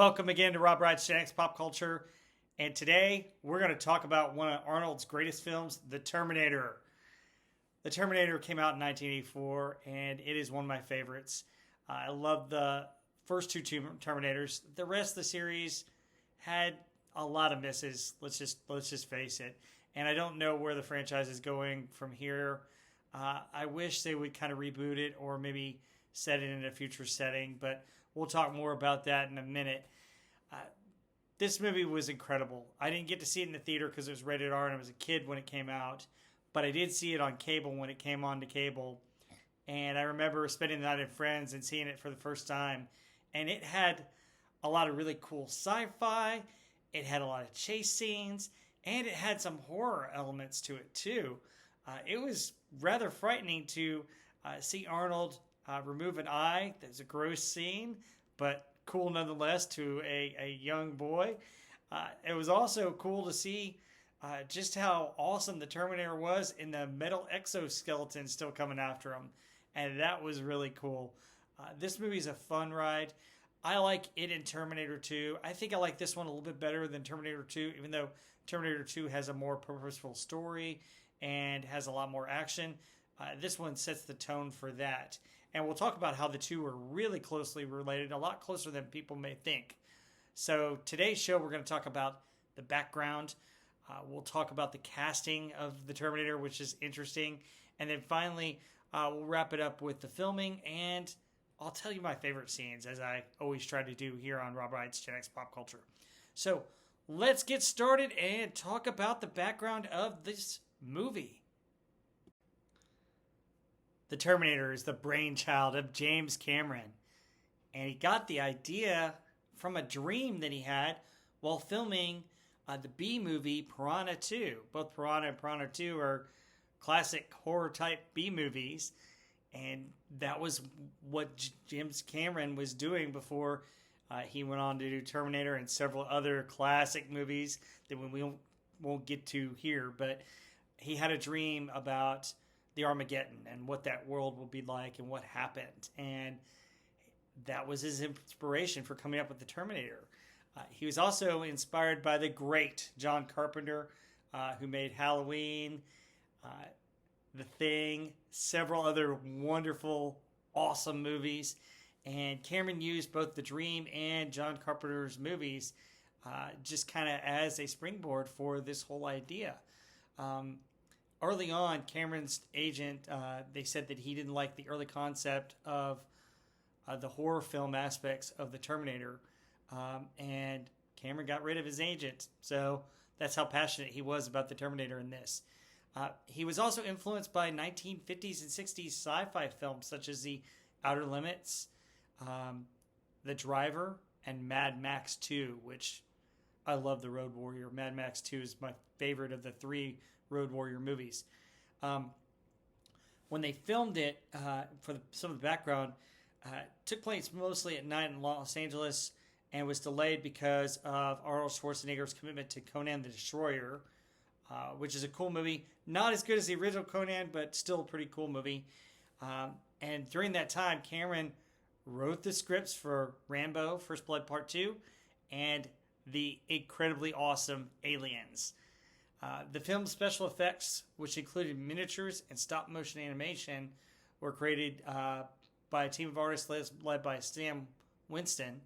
Welcome again to Rob Wright's Gen X Pop Culture. And today we're going to talk about one of Arnold's greatest films, The Terminator. The Terminator came out in 1984, and it is one of my favorites. I love the first two Terminators. The rest of the series had a lot of misses. Let's just face it. And I don't know where the franchise is going from here. I wish they would kind of reboot it or maybe set it in a future setting, but we'll talk more about that in a minute. This movie was incredible. I didn't get to see it in the theater because it was rated R and I was a kid when it came out, but I did see it on cable when it came on to cable. And I remember spending the night with friends and seeing it for the first time. And it had a lot of really cool sci-fi. It had a lot of chase scenes. And it had some horror elements to it, too. It was rather frightening to see Arnold remove an eye. There's a gross scene, but cool nonetheless to a young boy. It was also cool to see just how awesome the Terminator was in the metal exoskeleton still coming after him. And that was really cool. This movie's a fun ride. I like it in Terminator 2. I think I like this one a little bit better than Terminator 2, even though Terminator 2 has a more purposeful story and has a lot more action. This one sets the tone for that. And we'll talk about how the two are really closely related, a lot closer than people may think. So today's show, we're going to talk about the background. We'll talk about the casting of the Terminator, which is interesting. And then finally, we'll wrap it up with the filming. And I'll tell you my favorite scenes, as I always try to do here on Rob Wright's Gen X Pop Culture. So let's get started and talk about the background of this movie. The Terminator is the brainchild of James Cameron, and he got the idea from a dream that he had while filming the B movie Piranha II. Both Piranha and Piranha II are classic horror-type B movies, and that was what James Cameron was doing before he went on to do Terminator and several other classic movies that we won't get to here. But he had a dream about the Armageddon and what that world will be like and what happened. And that was his inspiration for coming up with the Terminator. He was also inspired by the great John Carpenter, who made Halloween, The Thing, several other wonderful, awesome movies. And Cameron used both the Dream and John Carpenter's movies just kind of as a springboard for this whole idea. Early on, Cameron's agent, they said that he didn't like the early concept of the horror film aspects of the Terminator. And Cameron got rid of his agent. So that's how passionate he was about the Terminator in this. He was also influenced by 1950s and 60s sci-fi films such as The Outer Limits, The Driver, and Mad Max 2, which I love The Road Warrior. Mad Max 2 is my favorite of the three Road Warrior movies. When they filmed it, for some of the background, took place mostly at night in Los Angeles and was delayed because of Arnold Schwarzenegger's commitment to Conan the Destroyer, which is a cool movie. Not as good as the original Conan, but still a pretty cool movie. And during that time, Cameron wrote the scripts for Rambo, First Blood Part 2, and the incredibly awesome Aliens. The film's special effects, which included miniatures and stop-motion animation, were created by a team of artists led by Sam Winston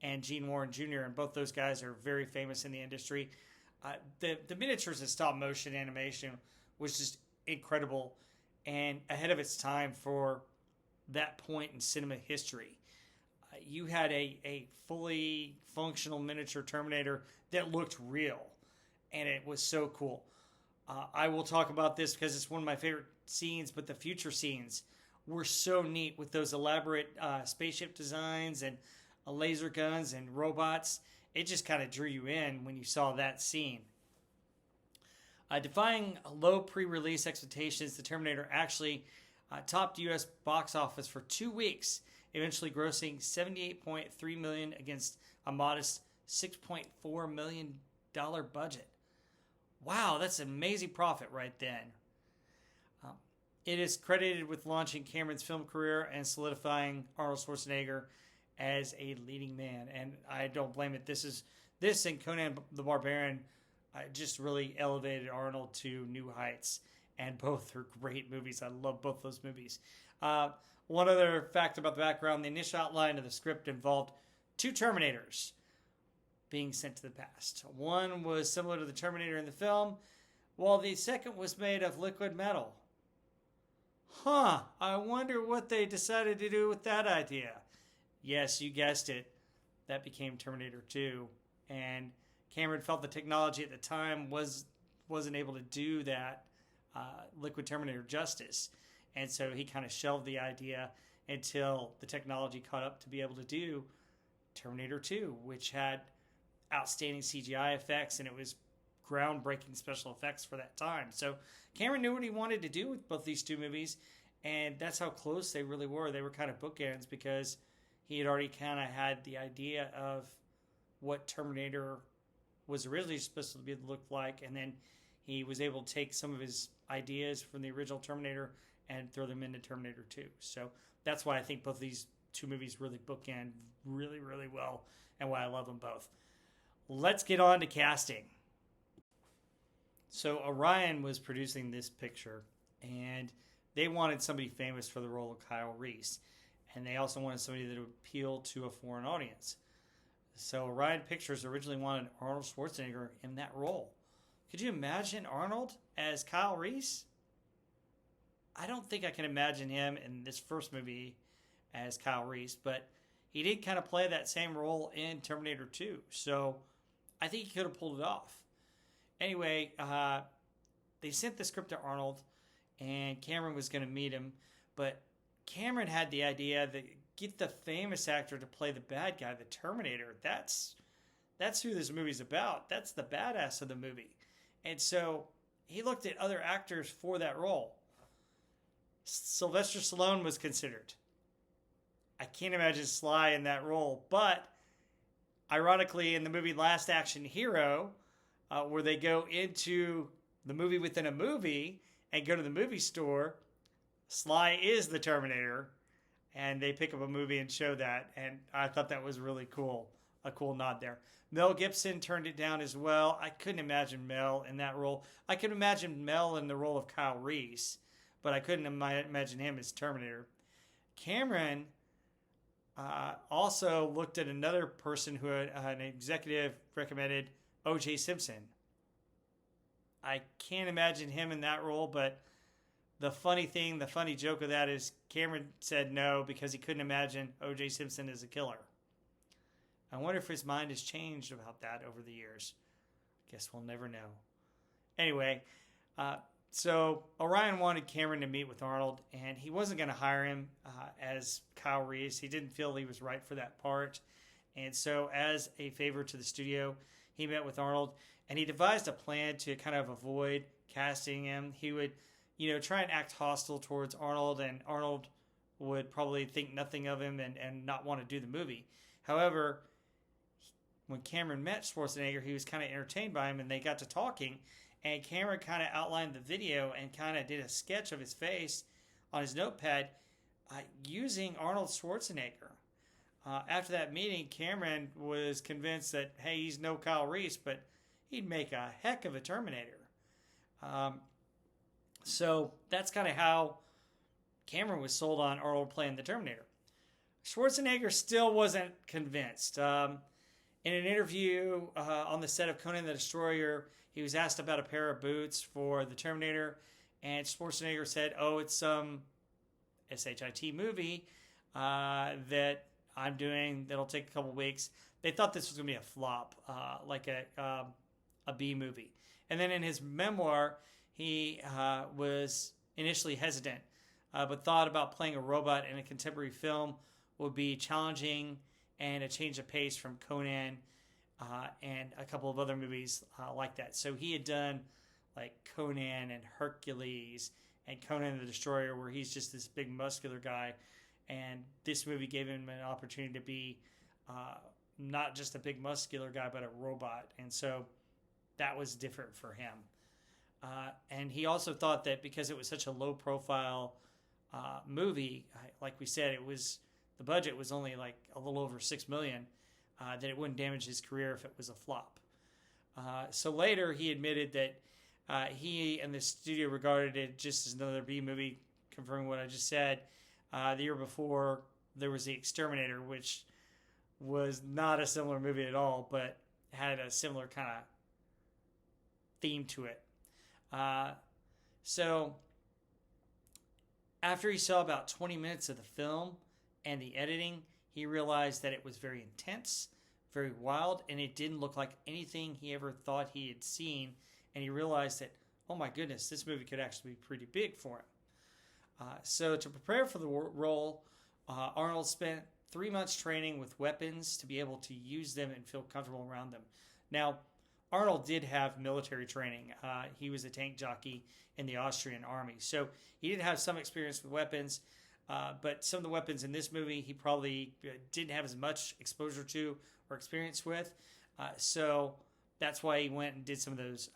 and Gene Warren Jr., and both those guys are very famous in the industry. The miniatures and stop-motion animation was just incredible and ahead of its time for that point in cinema history. You had a fully functional miniature Terminator that looked real. And it was so cool. I will talk about this because it's one of my favorite scenes, but the future scenes were so neat with those elaborate spaceship designs and laser guns and robots. It just kind of drew you in when you saw that scene. Defying low pre-release expectations, the Terminator actually topped the U.S. box office for 2 weeks, eventually grossing $78.3 million against a modest $6.4 million budget. Wow, that's an amazing profit right then. It is credited with launching Cameron's film career and solidifying Arnold Schwarzenegger as a leading man, and I don't blame it. This and Conan the Barbarian just really elevated Arnold to new heights, and both are great movies. I love both those movies. One other fact about the background: the initial outline of the script involved two Terminators being sent to the past. One was similar to the Terminator in the film, while the second was made of liquid metal. I wonder what they decided to do with that idea. Yes, you guessed it. That became Terminator 2. And Cameron felt the technology at the time wasn't able to do that liquid Terminator justice. And so he kind of shelved the idea until the technology caught up to be able to do Terminator 2, which had outstanding CGI effects, and it was groundbreaking special effects for that time. So Cameron knew what he wanted to do with both these two movies, and that's how close they really were. They were kind of bookends because he had already kind of had the idea of what Terminator was originally supposed to look like, and then he was able to take some of his ideas from the original Terminator and throw them into Terminator 2. So that's why I think both of these two movies really bookend really, really well, and why I love them both. Let's get on to casting. So Orion was producing this picture, and they wanted somebody famous for the role of Kyle Reese, and they also wanted somebody that would appeal to a foreign audience. So Orion Pictures originally wanted Arnold Schwarzenegger in that role. Could you imagine Arnold as Kyle Reese? I don't think I can imagine him in this first movie as Kyle Reese, but he did kind of play that same role in Terminator 2, so I think he could have pulled it off. Anyway, they sent the script to Arnold, and Cameron was going to meet him, but Cameron had the idea that get the famous actor to play the bad guy, the Terminator. That's who this movie's about. That's the badass of the movie. And so he looked at other actors for that role. Sylvester Stallone was considered. I can't imagine Sly in that role, but ironically, in the movie Last Action Hero, where they go into the movie within a movie and go to the movie store, Sly is the Terminator, and they pick up a movie and show that, and I thought that was really cool, a cool nod there. Mel Gibson turned it down as well. I couldn't imagine Mel in that role. I could imagine Mel in the role of Kyle Reese, but I couldn't imagine him as Terminator. Cameron also looked at another person who an executive recommended, O.J. Simpson. I can't imagine him in that role, but the funny joke of that is Cameron said no because he couldn't imagine O.J. Simpson as a killer. I wonder if his mind has changed about that over the years. Guess we'll never know. Anyway, so Orion wanted Cameron to meet with Arnold, and he wasn't going to hire him as Kyle Reese. He didn't feel he was right for that part. And so as a favor to the studio, he met with Arnold, and he devised a plan to kind of avoid casting him. He would, try and act hostile towards Arnold, and Arnold would probably think nothing of him and not want to do the movie. However, when Cameron met Schwarzenegger, he was kind of entertained by him, and they got to talking, and Cameron kind of outlined the video and kind of did a sketch of his face on his notepad using Arnold Schwarzenegger. After that meeting, Cameron was convinced that, hey, he's no Kyle Reese, but he'd make a heck of a Terminator. So that's kind of how Cameron was sold on Arnold playing the Terminator. Schwarzenegger still wasn't convinced. In an interview on the set of Conan the Destroyer, he was asked about a pair of boots for the Terminator, and Schwarzenegger said, it's some SHIT movie that I'm doing that'll take a couple weeks. They thought this was going to be a flop, like a B movie. And then in his memoir, he was initially hesitant, but thought about playing a robot in a contemporary film would be challenging and a change of pace from Conan and a couple of other movies like that. So he had done like Conan and Hercules and Conan the Destroyer, where he's just this big muscular guy. And this movie gave him an opportunity to be not just a big muscular guy, but a robot. And so that was different for him. And he also thought that because it was such a low-profile movie, like we said, it was the budget was only like a little over $6 million, that it wouldn't damage his career if it was a flop. So later he admitted that he and the studio regarded it just as another B movie, confirming what I just said. The year before, there was The Exterminator, which was not a similar movie at all, but had a similar kind of theme to it. So after he saw about 20 minutes of the film and the editing, he realized that it was very intense, very wild, and it didn't look like anything he ever thought he had seen. And he realized that, oh my goodness, this movie could actually be pretty big for him. So to prepare for the role, Arnold spent 3 months training with weapons to be able to use them and feel comfortable around them. Now, Arnold did have military training. He was a tank jockey in the Austrian army. So he did have some experience with weapons, but some of the weapons in this movie he probably didn't have as much exposure to or experience with. So that's why he went and did some of those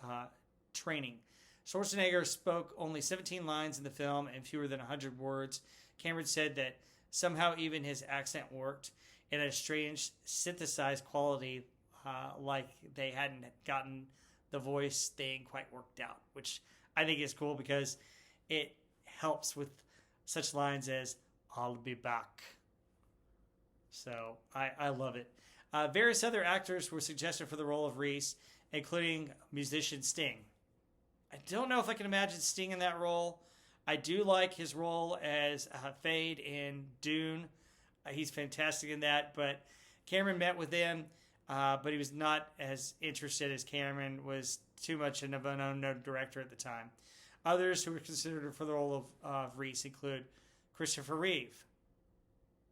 training. Schwarzenegger spoke only 17 lines in the film and fewer than 100 words. Cameron said that somehow even his accent worked. It had a strange synthesized quality, like they hadn't gotten the voice thing quite worked out, which I think is cool because it helps with such lines as, "I'll be back." So I love it. Various other actors were suggested for the role of Reese, including musician Sting. I don't know if I can imagine Sting in that role. I do like his role as Fade in Dune. He's fantastic in that, but Cameron met with him, but he was not as interested as Cameron was too much of an unknown director at the time. Others who were considered for the role of Reese include Christopher Reeve.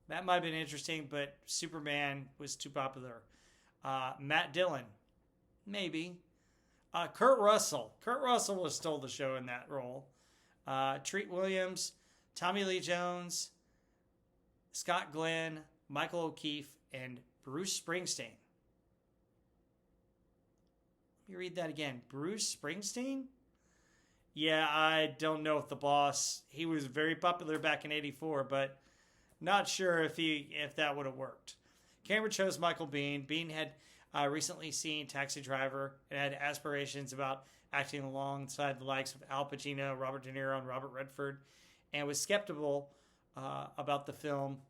That might have been interesting, but Superman was too popular. Matt Dillon, maybe. Kurt Russell. Kurt Russell would have stole the show in that role. Treat Williams, Tommy Lee Jones, Scott Glenn, Michael O'Keefe, and Bruce Springsteen. Let me read that again. Bruce Springsteen? Yeah, I don't know if the boss, he was very popular back in '84, but not sure if that would have worked. Cameron chose Michael Biehn. Biehn had recently seen Taxi Driver and had aspirations about acting alongside the likes of Al Pacino, Robert De Niro, and Robert Redford, and was skeptical about the film,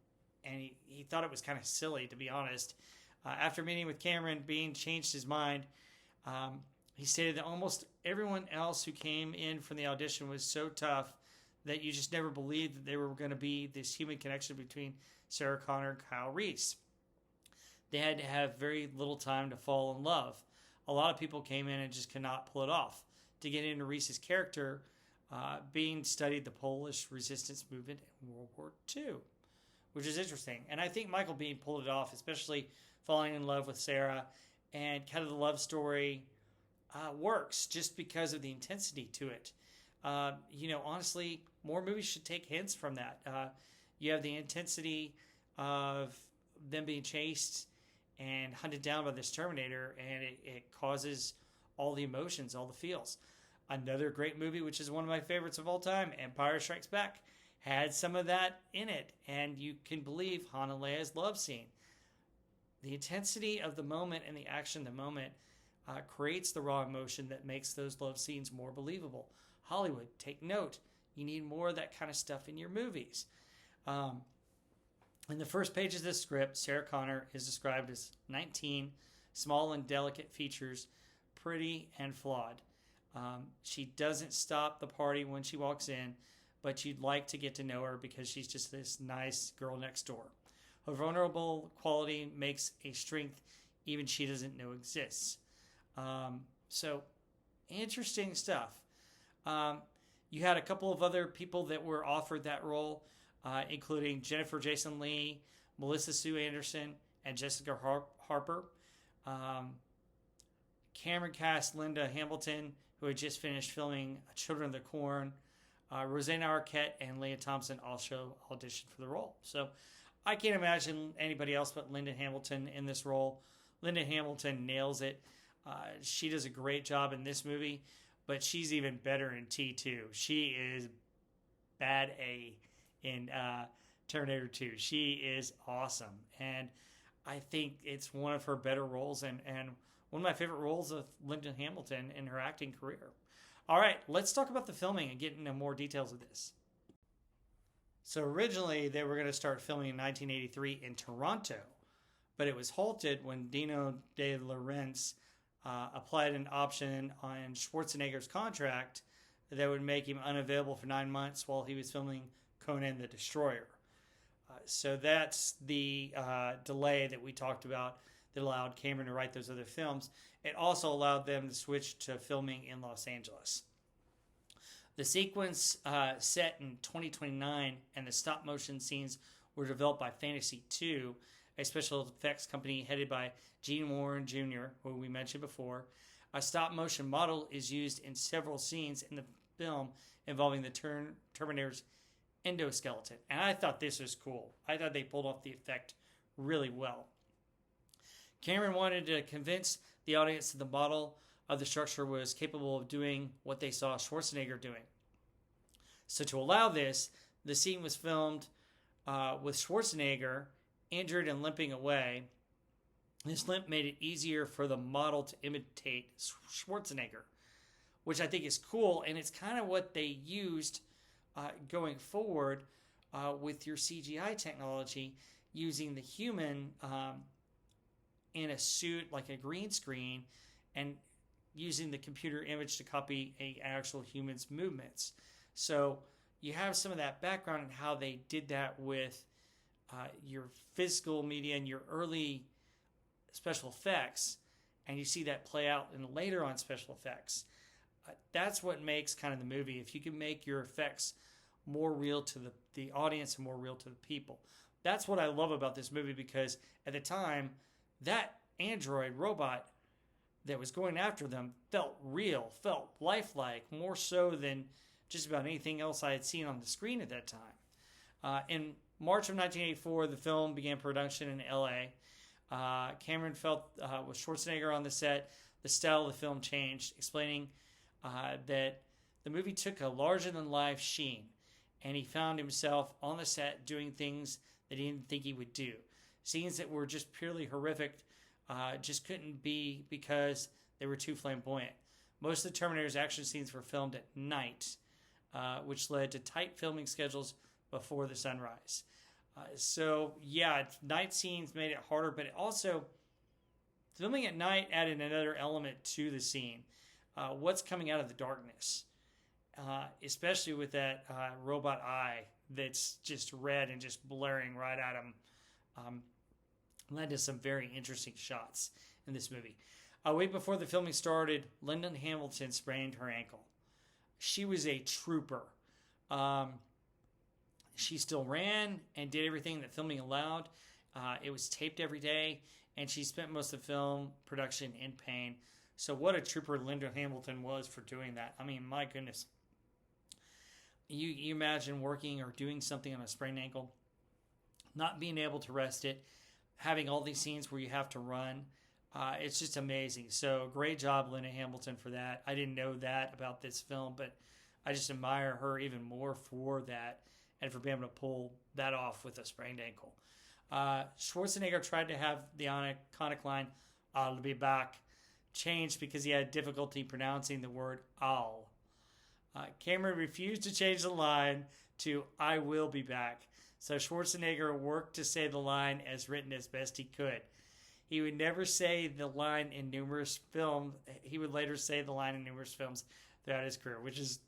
and he thought it was kind of silly, to be honest. After meeting with Cameron, Biehn changed his mind. He stated that almost everyone else who came in from the audition was so tough that you just never believed that there were going to be this human connection between Sarah Connor and Kyle Reese. They had to have very little time to fall in love. A lot of people came in and just could not pull it off. To get into Reese's character, Biehn studied the Polish resistance movement in World War II, which is interesting. And I think Michael Biehn pulled it off, especially falling in love with Sarah, and kind of the love story works just because of the intensity to it. Honestly, more movies should take hints from that. You have the intensity of them being chased and hunted down by this Terminator, and it causes all the emotions, all the feels. Another great movie, which is one of my favorites of all time, Empire Strikes Back, had some of that in it, and you can believe Han and Leia's love scene. The intensity of the moment and the action of the moment creates the raw emotion that makes those love scenes more believable. Hollywood, take note. You need more of that kind of stuff in your movies. In the first page of this script, Sarah Connor is described as 19, small and delicate features, pretty and flawed. She doesn't stop the party when she walks in, but you'd like to get to know her because she's just this nice girl next door. Her vulnerable quality makes a strength even she doesn't know exists. So, interesting stuff. You had a couple of other people that were offered that role, including Jennifer Jason Leigh, Melissa Sue Anderson, and Jessica Harper. Cameron cast Linda Hamilton, who had just finished filming Children of the Corn. Rosanna Arquette and Leah Thompson also auditioned for the role. So I can't imagine anybody else but Linda Hamilton in this role. Linda Hamilton nails it. She does a great job in this movie, but she's even better in T2. She is bad A in Terminator 2. She is awesome. And I think it's one of her better roles and one of my favorite roles of Linda Hamilton in her acting career. All right, let's talk about the filming and get into more details of this. So originally, they were going to start filming in 1983 in Toronto, but it was halted when Dino De Laurentiis applied an option on Schwarzenegger's contract that would make him unavailable for 9 months while he was filming Conan the Destroyer. So that's the delay that we talked about that allowed Cameron to write those other films. It also allowed them to switch to filming in Los Angeles. The sequence set in 2029 and the stop motion scenes were developed by Fantasy II, a special effects company headed by Gene Warren Jr., who we mentioned before. A stop motion model is used in several scenes in the film involving the Terminator's endoskeleton. And I thought this was cool. I thought they pulled off the effect really well. Cameron wanted to convince the audience that the model of the structure was capable of doing what they saw Schwarzenegger doing. So to allow this, the scene was filmed with Schwarzenegger injured and limping away. This limp made it easier for the model to imitate Schwarzenegger, which I think is cool, and it's kind of what they used going forward with your CGI technology, using the human in a suit like a green screen and using the computer image to copy an actual human's movements. So you have some of that background in how they did that with your physical media and your early special effects, and you see that play out in later on special effects. That's what makes kind of the movie. If you can make your effects more real to the audience and more real to the people. That's what I love about this movie, because at the time, that android robot that was going after them felt real, felt lifelike, more so than just about anything else I had seen on the screen at that time. In March of 1984, the film began production in L.A. Cameron felt with Schwarzenegger on the set, the style of the film changed, explaining that the movie took a larger-than-life sheen, and he found himself on the set doing things that he didn't think he would do. Scenes that were just purely horrific just couldn't be because they were too flamboyant. Most of the Terminator's action scenes were filmed at night, which led to tight filming schedules before the sunrise. Night scenes made it harder, but it also, filming at night added another element to the scene. What's coming out of the darkness, especially with that robot eye that's just red and just blaring right at him, led to some very interesting shots in this movie. A week before the filming started, Linda Hamilton sprained her ankle. She was a trooper. She still ran and did everything that filming allowed. It was taped every day, and she spent most of the film production in pain. So what a trooper Linda Hamilton was for doing that. I mean, my goodness. You imagine working or doing something on a sprained ankle, not being able to rest it, having all these scenes where you have to run. It's just amazing. So great job, Linda Hamilton, for that. I didn't know that about this film, but I just admire her even more for that and for being able to pull that off with a sprained ankle. Schwarzenegger tried to have the iconic line, "I'll be back," changed because he had difficulty pronouncing the word "I'll." Cameron refused to change the line to "I will be back," so Schwarzenegger worked to say the line as written as best he could. He would never say the line in numerous films. He would later say the line in numerous films throughout his career, which is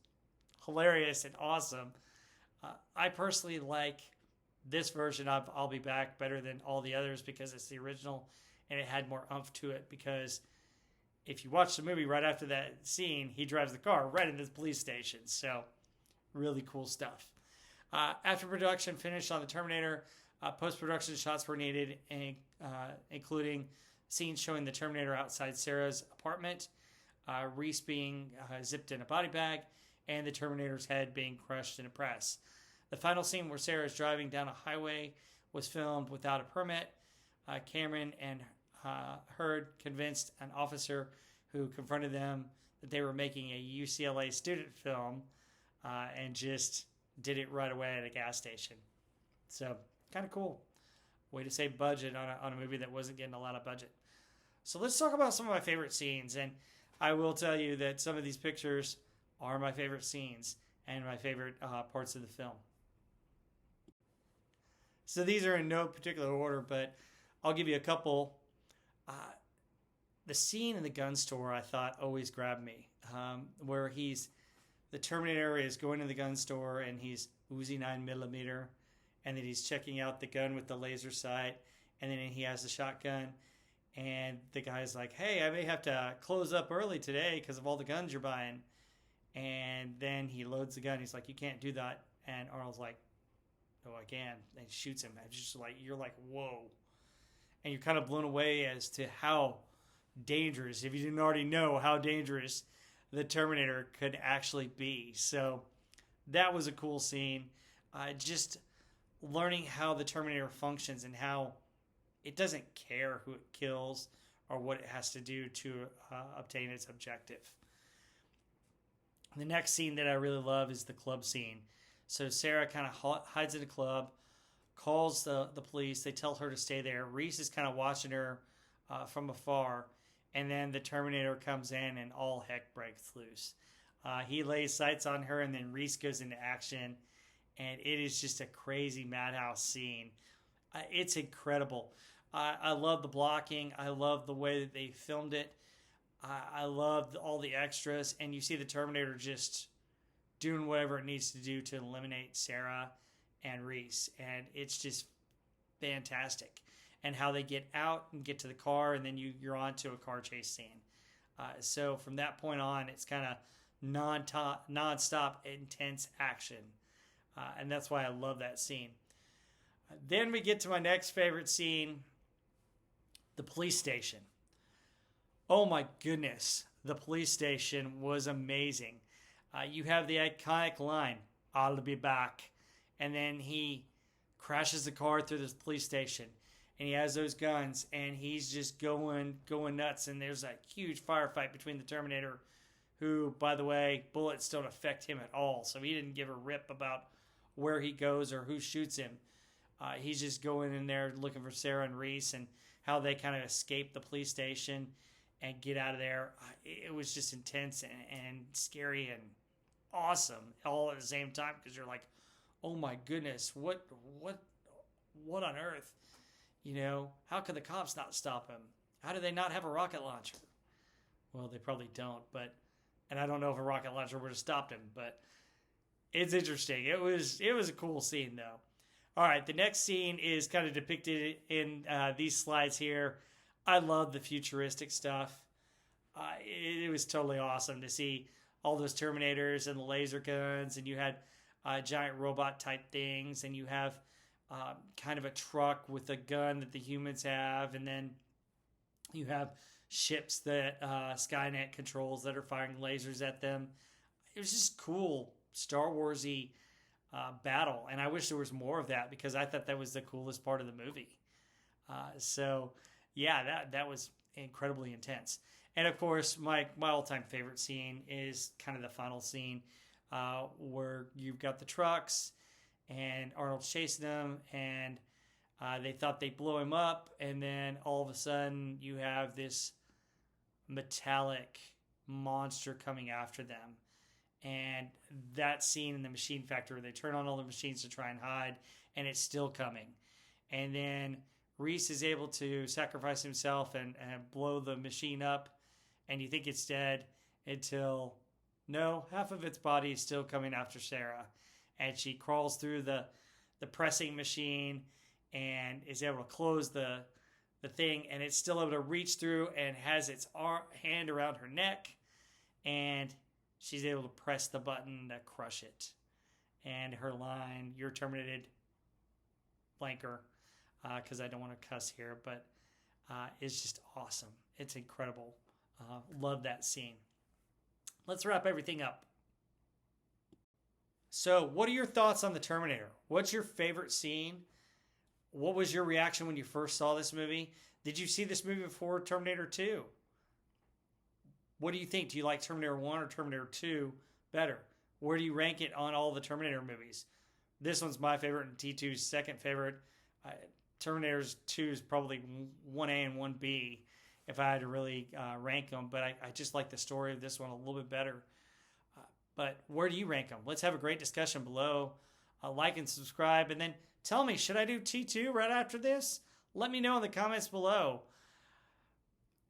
hilarious and awesome. I personally like this version of "I'll be back" better than all the others because it's the original and it had more oomph to it, because if you watch the movie right after that scene, he drives the car right into the police station. So really cool stuff. After production finished on the Terminator, post-production shots were needed, including scenes showing the Terminator outside Sarah's apartment, Reese being zipped in a body bag, and the Terminator's head being crushed in a press. The final scene where Sarah is driving down a highway was filmed without a permit. Cameron and Hurd convinced an officer who confronted them that they were making a UCLA student film and just did it right away at a gas station. So kind of cool. Way to save budget on a movie that wasn't getting a lot of budget. So let's talk about some of my favorite scenes. And I will tell you that some of these pictures are my favorite scenes and my favorite parts of the film. So these are in no particular order, but I'll give you a couple. The scene in the gun store I thought always grabbed me, where the Terminator is going to the gun store and he's Uzi 9mm, and then he's checking out the gun with the laser sight, and then he has the shotgun, and the guy's like, hey, I may have to close up early today because of all the guns you're buying. And then he loads the gun. He's like, you can't do that. And Arnold's like, no, I can. And he shoots him. And just like, you're like, whoa. And you're kind of blown away as to how dangerous, if you didn't already know how dangerous the Terminator could actually be. So that was a cool scene. Just learning how the Terminator functions and how it doesn't care who it kills or what it has to do to obtain its objective. The next scene that I really love is the club scene. So Sarah kind of hides in a club, calls the police. They tell her to stay there. Reese is kind of watching her from afar. And then the Terminator comes in and all heck breaks loose. He lays sights on her, and then Reese goes into action. And it is just a crazy madhouse scene. It's incredible. I love the blocking. I love the way that they filmed it. I love all the extras. And you see the Terminator just doing whatever it needs to do to eliminate Sarah and Reese. And it's just fantastic. And how they get out and get to the car, and then you're on to a car chase scene. So from that point on, it's kind of non-stop intense action. And that's why I love that scene. Then we get to my next favorite scene, the police station. Oh my goodness, the police station was amazing. You have the iconic line, "I'll be back." And then he crashes the car through this police station. And he has those guns, and he's just going nuts. And there's a huge firefight between the Terminator, who, by the way, bullets don't affect him at all. So he didn't give a rip about where he goes or who shoots him. He's just going in there looking for Sarah and Reese, and how they kind of escape the police station and get out of there. It was just intense and scary and awesome all at the same time, because you're like, oh my goodness, what on earth? You know, how could the cops not stop him? How do they not have a rocket launcher? Well, they probably don't, and I don't know if a rocket launcher would have stopped him, but it's interesting. It was a cool scene, though. All right, the next scene is kind of depicted in these slides here. I love the futuristic stuff. It was totally awesome to see all those Terminators and the laser guns, and you had giant robot type things, and you have kind of a truck with a gun that the humans have, and then you have ships that Skynet controls that are firing lasers at them. It was just cool, Star Wars-y battle, and I wish there was more of that, because I thought that was the coolest part of the movie. So yeah, that was incredibly intense. And of course, my all-time favorite scene is kind of the final scene, where you've got the trucks and Arnold's chasing them, and they thought they'd blow him up, and then all of a sudden you have this metallic monster coming after them. And that scene in the machine factory, where they turn on all the machines to try and hide, and it's still coming. And then Reese is able to sacrifice himself and blow the machine up, and you think it's dead until, no, half of its body is still coming after Sarah. And she crawls through the pressing machine and is able to close the thing, and it's still able to reach through and has its hand around her neck, and she's able to press the button to crush it. And her line, "You're terminated," blanker, because I don't want to cuss here, but it's just awesome. It's incredible. Love that scene. Let's wrap everything up. So, what are your thoughts on the Terminator? What's your favorite scene? What was your reaction when you first saw this movie? Did you see this movie before Terminator 2? What do you think? Do you like Terminator 1 or Terminator 2 better? Where do you rank it on all the Terminator movies? This one's my favorite, and T2's second favorite. Terminator 2 is probably 1A and 1B if I had to really rank them, but I just like the story of this one a little bit better. But where do you rank them? Let's have a great discussion below. Like and subscribe, and then tell me, should I do T2 right after this? Let me know in the comments below.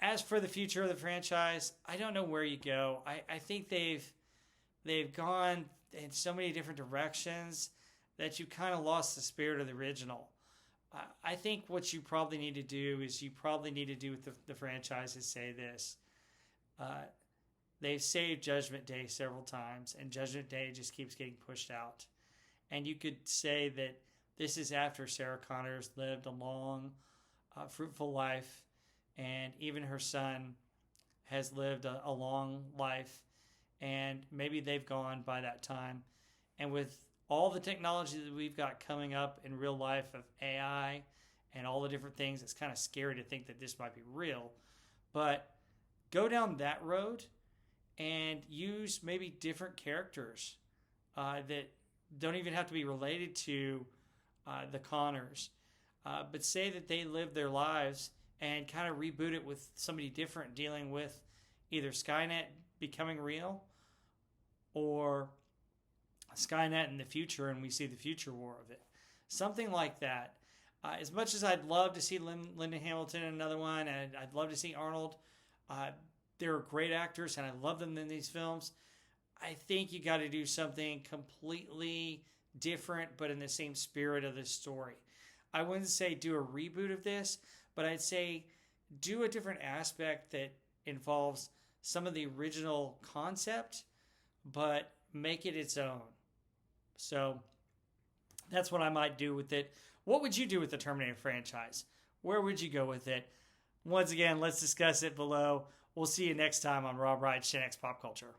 As for the future of the franchise, I don't know where you go. I think they've gone in so many different directions that you kind of lost the spirit of the original. I think what you probably need to do is with the franchise is say this. They've saved Judgment Day several times, and Judgment Day just keeps getting pushed out. And you could say that this is after Sarah Connor's lived a long, fruitful life, and even her son has lived a long life, and maybe they've gone by that time. And with all the technology that we've got coming up in real life of AI and all the different things, it's kind of scary to think that this might be real. But go down that road and use maybe different characters that don't even have to be related to the Connors, but say that they lived their lives and kind of reboot it with somebody different dealing with either Skynet becoming real or Skynet in the future, and we see the future war of it. Something like that. As much as I'd love to see Linda Hamilton in another one, and I'd love to see Arnold, they're great actors, and I love them in these films. I think you got to do something completely different, but in the same spirit of this story. I wouldn't say do a reboot of this, but I'd say do a different aspect that involves some of the original concept, but make it its own. So that's what I might do with it. What would you do with the Terminator franchise? Where would you go with it? Once again, let's discuss it below. We'll see you next time on Rob Wright's Gen X Pop Culture.